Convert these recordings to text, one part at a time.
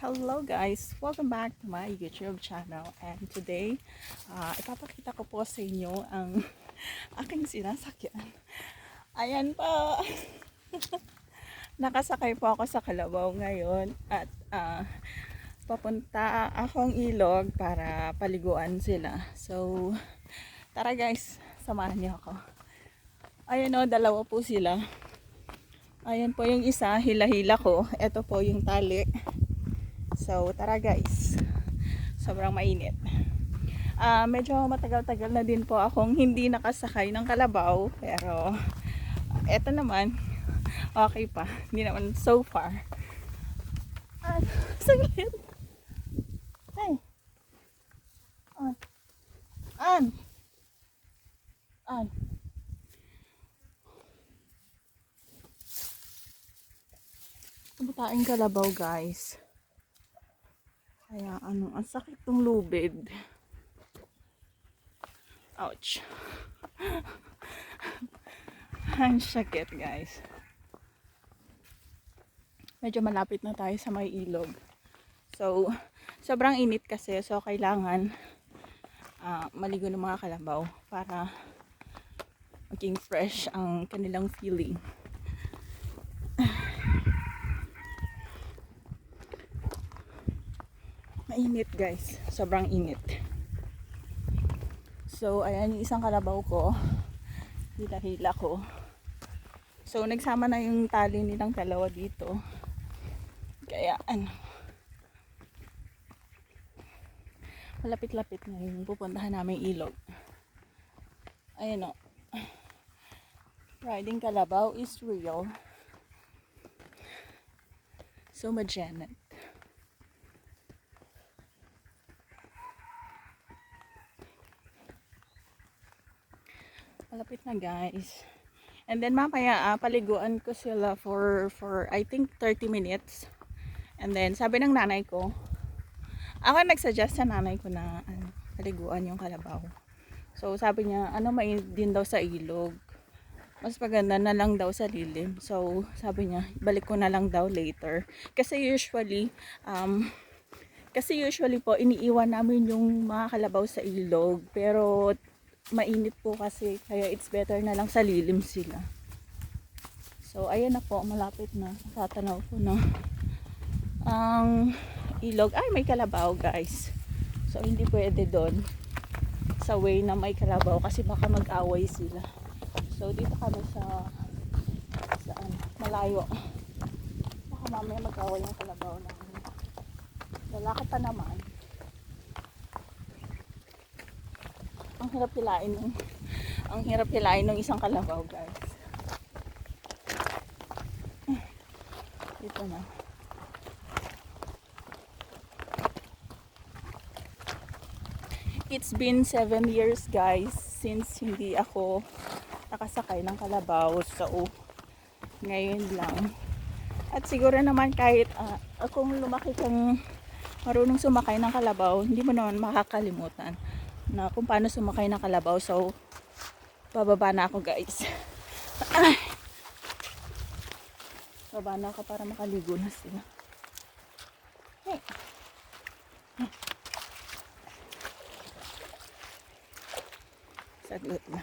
Hello guys! Welcome back to my YouTube channel, and today ipapakita ko po sa inyo ang aking sinasakyan. Ayan po! Nakasakay po ako sa kalabaw ngayon at papunta akong ilog para paliguan sila. So tara guys, samahan niyo ako. Ayan o, dalawa po sila. Ayan po yung isa, hila-hila ko. Ito po yung tali. So tara guys, sobrang mainit. Medyo matagal-tagal na din po akong hindi nakasakay ng kalabaw, pero eto naman okay pa, hindi naman so far. Saglit. Hey, an an Kumutaing kalabaw guys. Kaya ang sakit tong lubid. Ouch. Ang sakit guys. Medyo malapit na tayo sa may ilog. So, sobrang init kasi, so kailangan maligo ng mga kalabaw para maging fresh ang kanilang feeling. Mainit guys, sobrang init. So ayan yung isang kalabaw ko, hila-hila ko. So nagsama na yung tali nilang dalawa dito, kaya malapit-lapit na yung pupuntahan namin ilog. Ayan o, riding kalabaw is real. So magenit. Malapit na guys. And then mamaya paliguan ko sila for I think 30 minutes. And then sabi ng nanay ko, ako nagsuggest sa nanay ko na paliguan yung kalabaw. So sabi niya, mainit din daw sa ilog. Mas maganda na lang daw sa lilim. So sabi niya, balik ko na lang daw later. Kasi usually po iniiwan namin yung mga kalabaw sa ilog. Pero mainit po kasi, kaya it's better na lang sa lilim sila. So ayan na po, malapit na. Tatanaw ko na ang ilog. Ay, may kalabaw guys. So hindi pwede doon sa way na may kalabaw kasi baka mag-away sila. So dito kami sa malayo. Baka mamaya mag-away yung kalabaw namin. Lalaki pa naman. Ang hirap hilain ng isang kalabaw guys. Dito na. It's been 7 years guys since hindi ako nakasakay ng kalabaw. So ngayon lang. At siguro naman kahit kung lumaki kang marunong sumakay ng kalabaw, hindi mo naman makakalimutan na kung paano sumakay ng kalabaw. So bababa na ako guys. Baba na ako para makaligo na sila. Hey. Saglit na.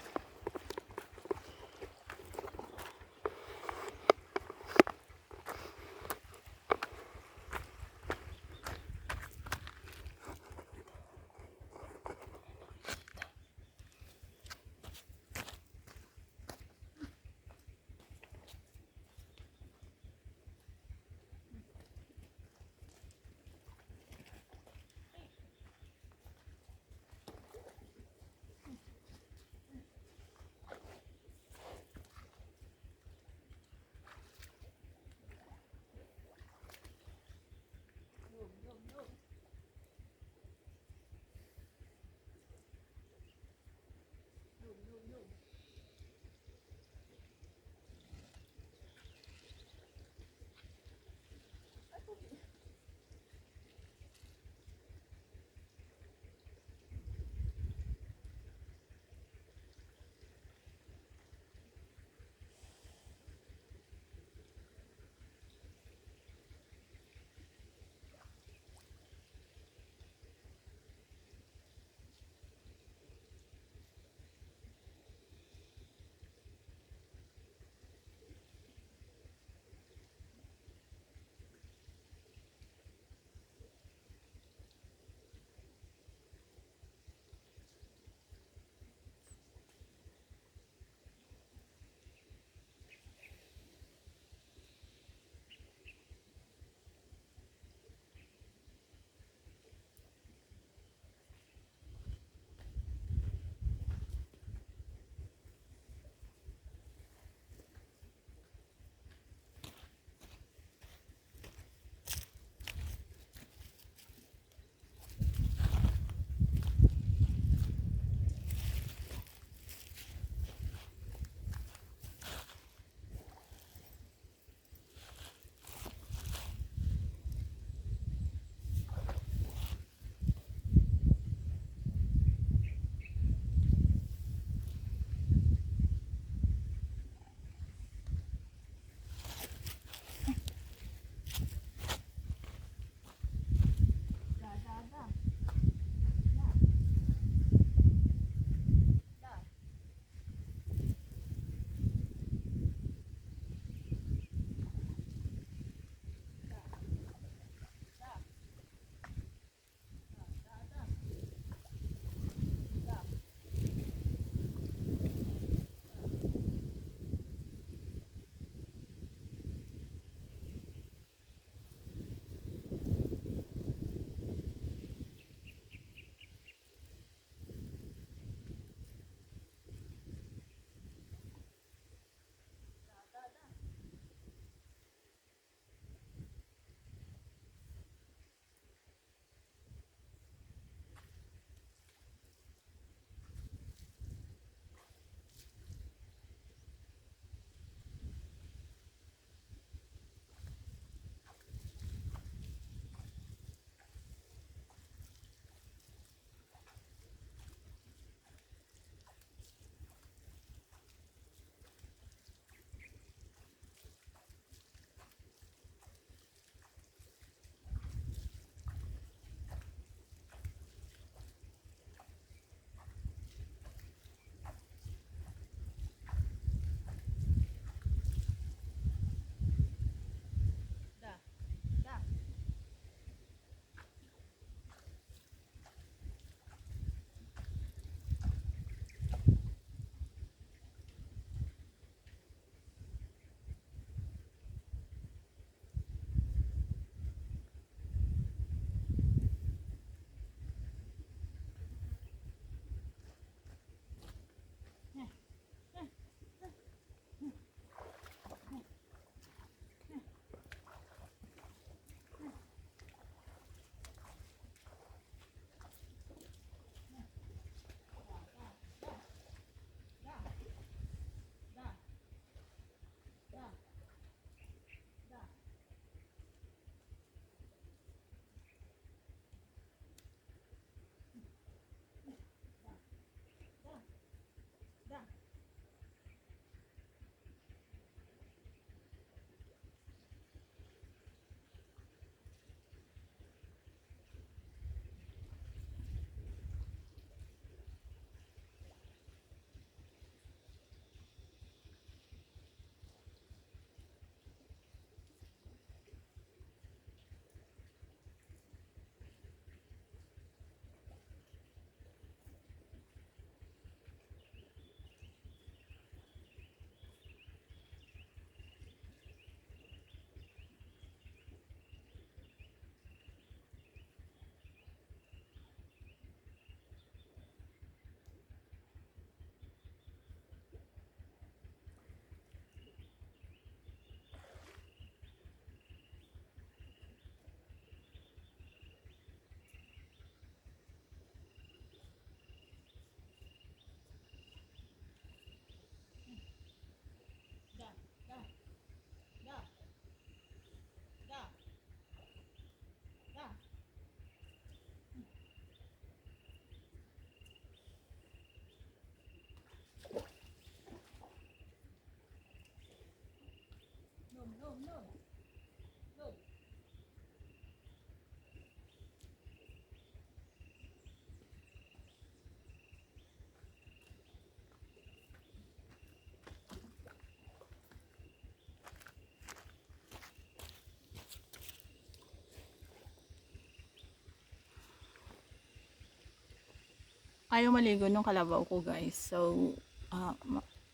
Ayaw maligo nung kalabaw ko guys. So,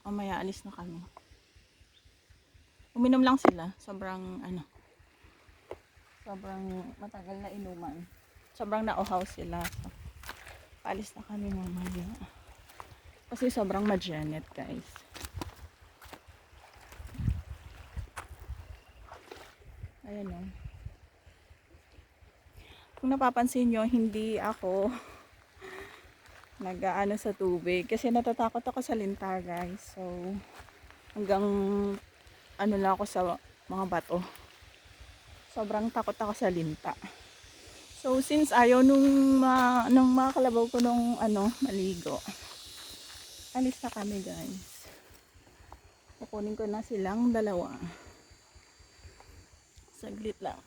mamaya alis na kami. Uminom lang sila. Sobrang matagal na inuman. Sobrang nauhaw sila. So, paalis na kami mamaya. Kasi sobrang majanet guys. Ayan o. Kung napapansin nyo, hindi ako nag-aano sa tubig. Kasi natatakot ako sa linta guys. So, hanggang lang ako sa mga bato. Sobrang takot ako sa linta. So, since ayaw nung mga kalabaw ko nung maligo, alis na kami guys. Kukunin ko na silang dalawa. Saglit lang.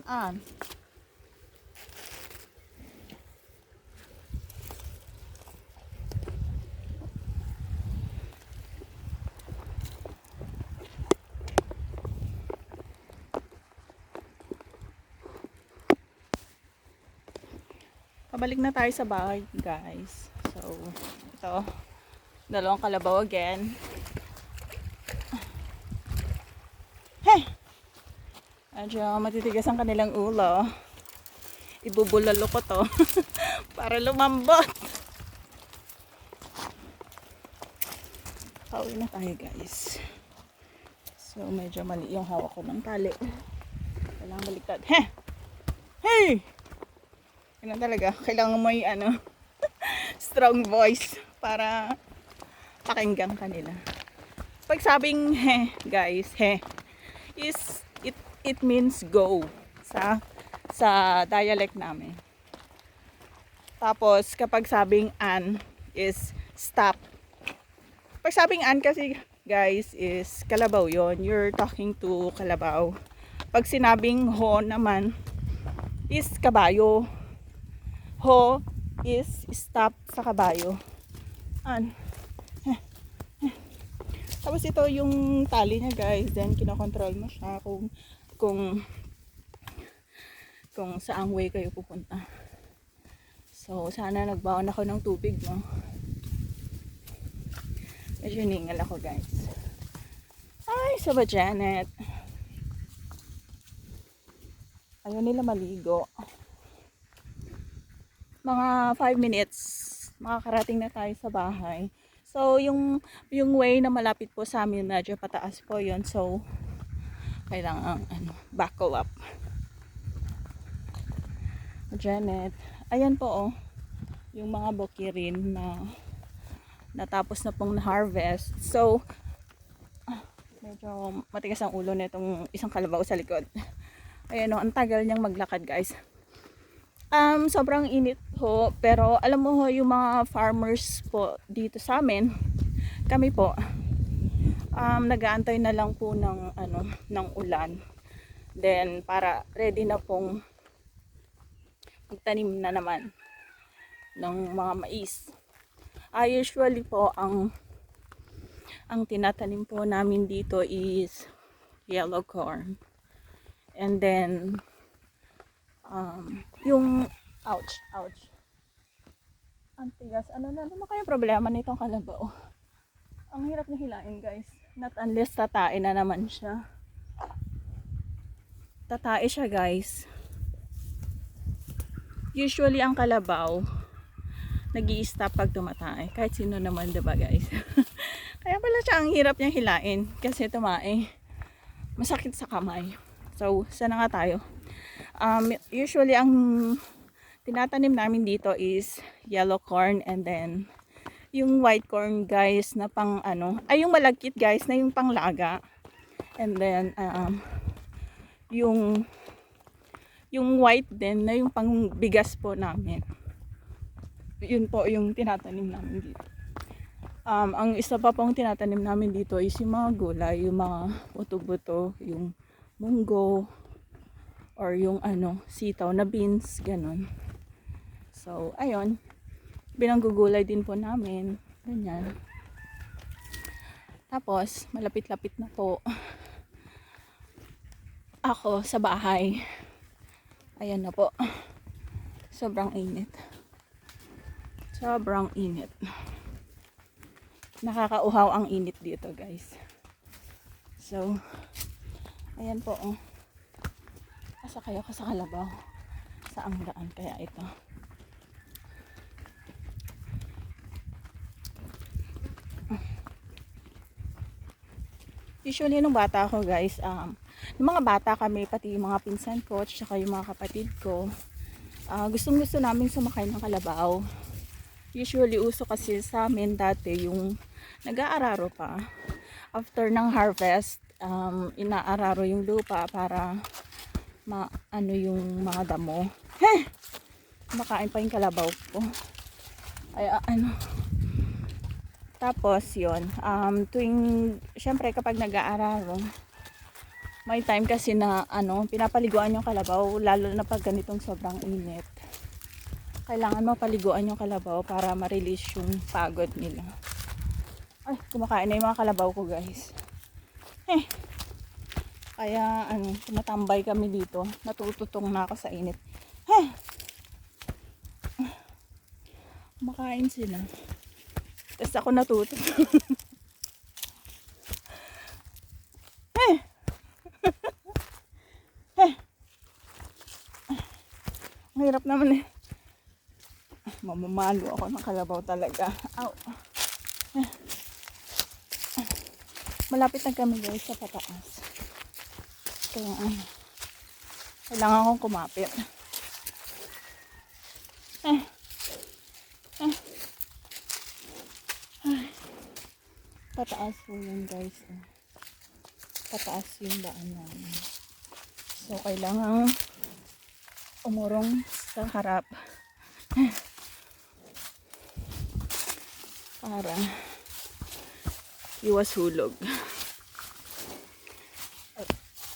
An. Pabalik na tayo sa bahay, guys. So, ito. Dalawang kalabaw again. Hey! Medyo matitigas ang kanilang ulo. Ibubulalo ko to para lumambot. Pauwi na tayo guys. So medyo mali yung hawak ko ng tali. Kailangan baliktad. Hey! Yan talaga. Kailangan mo yung strong voice para pakinggan kanila. Pag sabing guys, is it means go sa dialect namin. Tapos kapag sabing an is stop. Pag sabing an kasi guys is kalabaw yon. You're talking to kalabaw. Pag sinabing ho naman is kabayo. Ho is stop sa kabayo. An. Tapos ito yung tali niya guys. Then kinokontrol mo siya kung saang way kayo pupunta. So sana nagbaon ako ng tubig, no. Medyo ningal ako guys. Ay, Saba Janet. Ayaw nila maligo. Mga 5 minutes makakarating na tayo sa bahay. So yung way na malapit po sa amin medyo pataas po yon. So kailangan buckle up. Janet. Ayan po oh. Yung mga bukirin na natapos na pong na-harvest. So medyo matigas ang ulo nitong isang kalabaw sa likod. Ayan oh, ang tagal niyang maglakad guys. Sobrang init ho, pero alam mo ho, yung mga farmers po dito sa amin, kami po, nag-aantay na lang po ng ulan. Then, para ready na pong magtanim na naman ng mga mais. Usually po, ang tinatanim po namin dito is yellow corn. And then, yung ouch ang tigas, ano kaya problema nitong kalabaw? Ang hirap na hilain guys, not unless tatae na naman siya. Tatae siya guys. Usually ang kalabaw nag-i-stop pag tumatae, kahit sino naman, diba guys? Kaya pala siya ang hirap niyang hilain kasi tumae, masakit sa kamay. So sana nga tayo. Usually ang tinatanim namin dito is yellow corn, and then yung white corn guys na pang yung malagkit guys na yung panglaga, and then yung white din na yung pangbigas po namin. Yun po yung tinatanim namin dito. Ang isa pa pong tinatanim namin dito is yung mga gulay, yung mga buto-buto, yung munggo, or yung sitaw na beans, ganun. So, ayun. Binanggugulay din po namin. Ganyan. Tapos, malapit-lapit na po ako sa bahay. Ayan na po. Sobrang init. Sobrang init. Nakakauhaw ang init dito, guys. So, ayan po, oh. Asakay ako sa kalabaw. Saang daan kaya ito? Usually nung bata ako guys, yung mga bata kami, pati yung mga pinsan ko, tsaka yung mga kapatid ko, gustong gusto namin sumakay ng kalabaw. Usually uso kasi sa amin dati yung nag-aararo pa. After ng harvest, inaararo yung lupa para yung mga damo. Makain pa yung kalabaw ko. Ay, tapos yun, syempre kapag nag-aararo, may time kasi na pinapaliguan yung kalabaw, lalo na pag ganitong sobrang init. Kailangan mapaliguan yung kalabaw para ma-release yung pagod nila. Ay, kumakain na yung mga kalabaw ko guys. Kaya tumatambay kami dito. Natututong na ako sa init. Makain sila. Tapos ako natututong. Ang hirap naman eh. Mamamalo ako ng kalabaw talaga. Ow. Malapit na kami guys sa pataas. Kaya kailangan kong kumapit. Pataas po yun guys. Pataas yung daan namin. So kailangan umurong sa harap para iwas hulog. At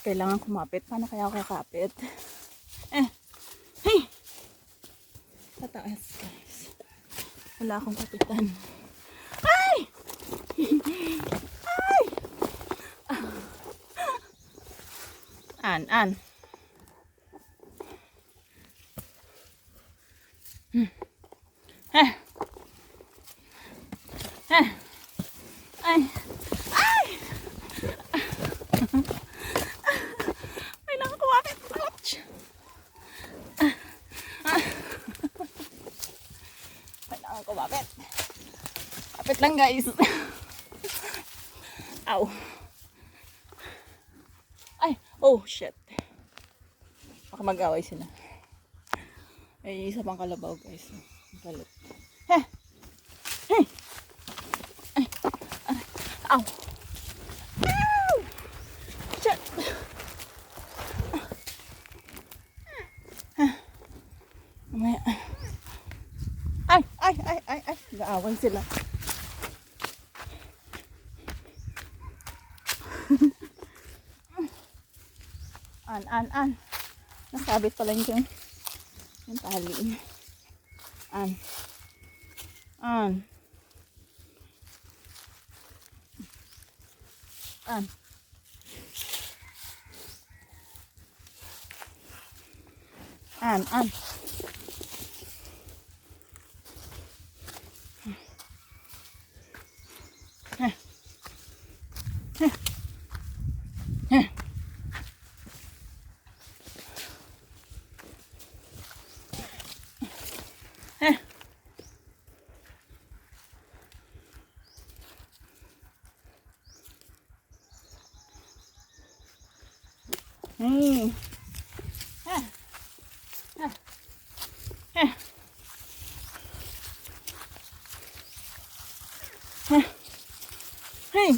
kailangan kumapit. Paano kaya ako kakapit? Hey! Pataas guys. Wala akong kapitan. Ay! Ay! An. Ay! Kailangan kumapit. Ouch! Kailangan kumapit. Kapit lang guys. Ow. Ay! Oh shit. Baka mag-away sila. Ay, isa pang kalabaw guys. Galit. Heh! Hey! Ay! Ow! Ow! Shit! Mamaya. Ay! Gaaway sila. An. Nasabit pala yung tali. An. Hey. Hey.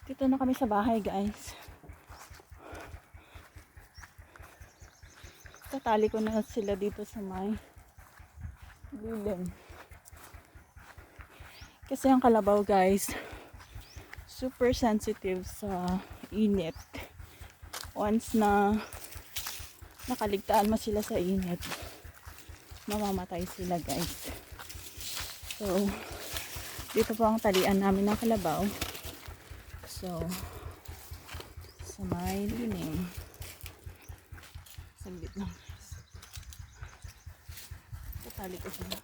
Dito na kami sa bahay guys. Tatali ko na sila dito sa may lilim. Kasi ang kalabaw guys, super sensitive sa init. Once na nakaligtaan mo sila sa init, mamamatay sila guys. So, dito po ang talian namin ng kalabaw. So, sa may lilim. Saglit lang guys. Tatali ko sila.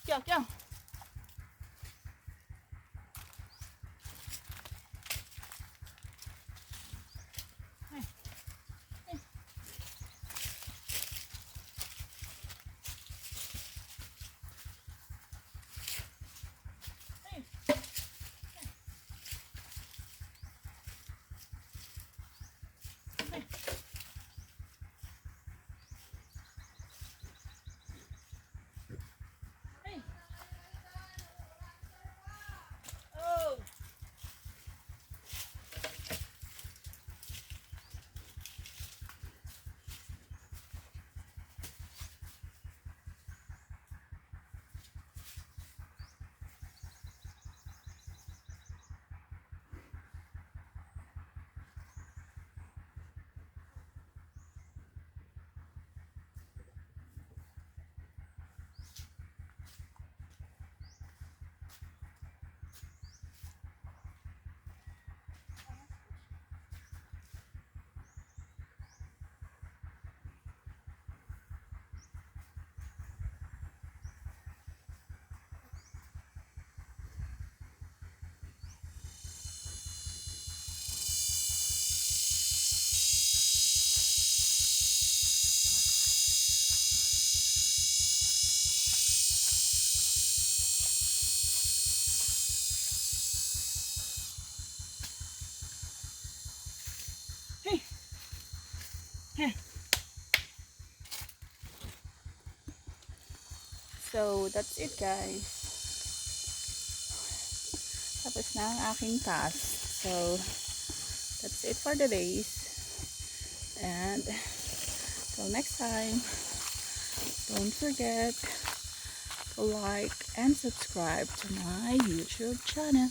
Kya. So, that's it guys. Tapos na ang aking task. So, that's it for the days. And, till next time, don't forget to like and subscribe to my YouTube channel.